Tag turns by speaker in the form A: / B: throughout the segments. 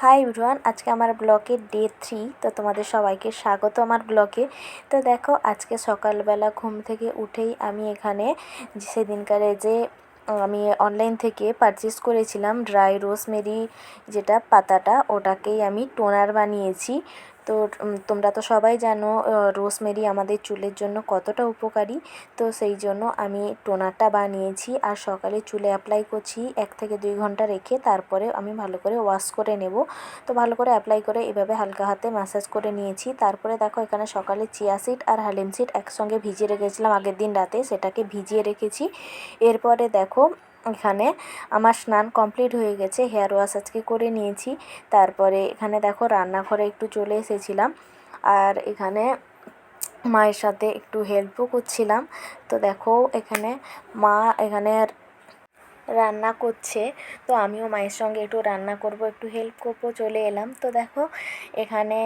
A: Hi everyone, আজকে আমার ব্লগের ডে 3। তো তোমাদের সবাইকে স্বাগত আমার ব্লগে। তো দেখো, আজকে সকালবেলা ঘুম থেকে উঠেই আমি এখানে সেদিনকারে যে আমি অনলাইন থেকে পারচেস করেছিলাম ড্রাই রোজমেরি, যেটা পাতাটা, ওটাকেই আমি টোনার বানিয়েছি। তো তোমরা তো সবাই জানো রোজমেরি আমাদের চুলের জন্য কতটা উপকারী। তো সেই জন্য আমি টোনারটা বানিয়েছি আর সকালে চুলে অ্যাপ্লাই করছি 1 থেকে 2 ঘন্টা রেখে। তারপরে আমি ভালো করে ওয়াশ করে নেব। তো ভালো করে অ্যাপ্লাই করে এভাবে হালকা হাতে ম্যাসাজ করে নিয়েছি। তারপরে দেখো, এখানে সকালে চিয়া সিড আর হালিম সিড একসঙ্গে ভিজিয়ে রেখেছিলাম আগের দিন রাতে, সেটাকে ভিজিয়ে রেখেছি। এরপরে দেখো, এখানে আমার স্নান কমপ্লিট হয়ে গেছে, হেয়ার ওয়াশ আজকে করে নিয়েছি। তারপরে এখানে দেখো, রান্নাঘরে একটু চলে এসেছিলাম আর এখানে মায়ের সাথে একটু হেল্পও করছিলাম। তো দেখো, এখানে মা এখানে রান্না করছে, তো আমিও মায়ের সঙ্গে একটু রান্না করব, একটু হেল্প করব, চলে এলাম। তো দেখো, এখানে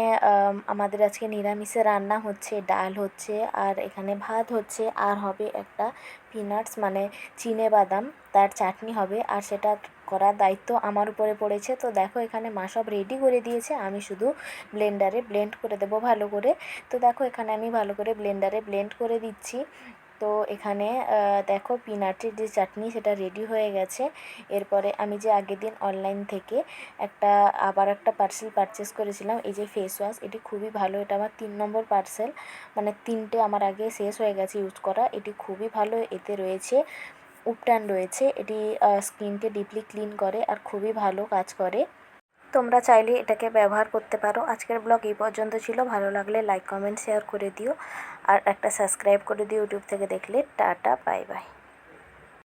A: আমাদের আজকে নিরামিষে রান্না হচ্ছে, ডাল হচ্ছে আর এখানে ভাত হচ্ছে, আর হবে একটা পিনাটস মানে চিনে বাদাম, তার চাটনি হবে, আর সেটা করার দায়িত্ব আমার উপরে পড়েছে। তো দেখো, এখানে মা সব রেডি করে দিয়েছে, আমি শুধু ব্লেন্ডারে ব্লেন্ড করে দেবো ভালো করে। তো দেখো, এখানে আমি ভালো করে ব্লেন্ডারে ব্লেন্ড করে দিচ্ছি। তো এখানে দেখো, পিনাটের যে চাটনি সেটা রেডি হয়ে গেছে। এরপরে আমি যে আগের দিন অনলাইন থেকে আবার একটা পার্সেল পারচেস করেছিলাম, এই যে ফেস ওয়াশ, এটি খুবই ভালো। এটা আমার 3 নম্বর পার্সেল, মানে 3টে আমার আগে শেষ হয়ে গেছে ইউজ করা। এটি খুবই ভালো, এতে রয়েছে উপটান রয়েছে, এটি স্কিনকে ডিপলি ক্লিন করে আর খুবই ভালো কাজ করে। তোমরা চাইলে এটাকে ব্যবহার করতে পারো। আজকের ব্লগ এই পর্যন্ত ছিল। ভালো লাগলে লাইক কমেন্ট শেয়ার করে দিও আর একটা সাবস্ক্রাইব করে দিও ইউটিউব থেকে দেখলে। Tata, bye bye.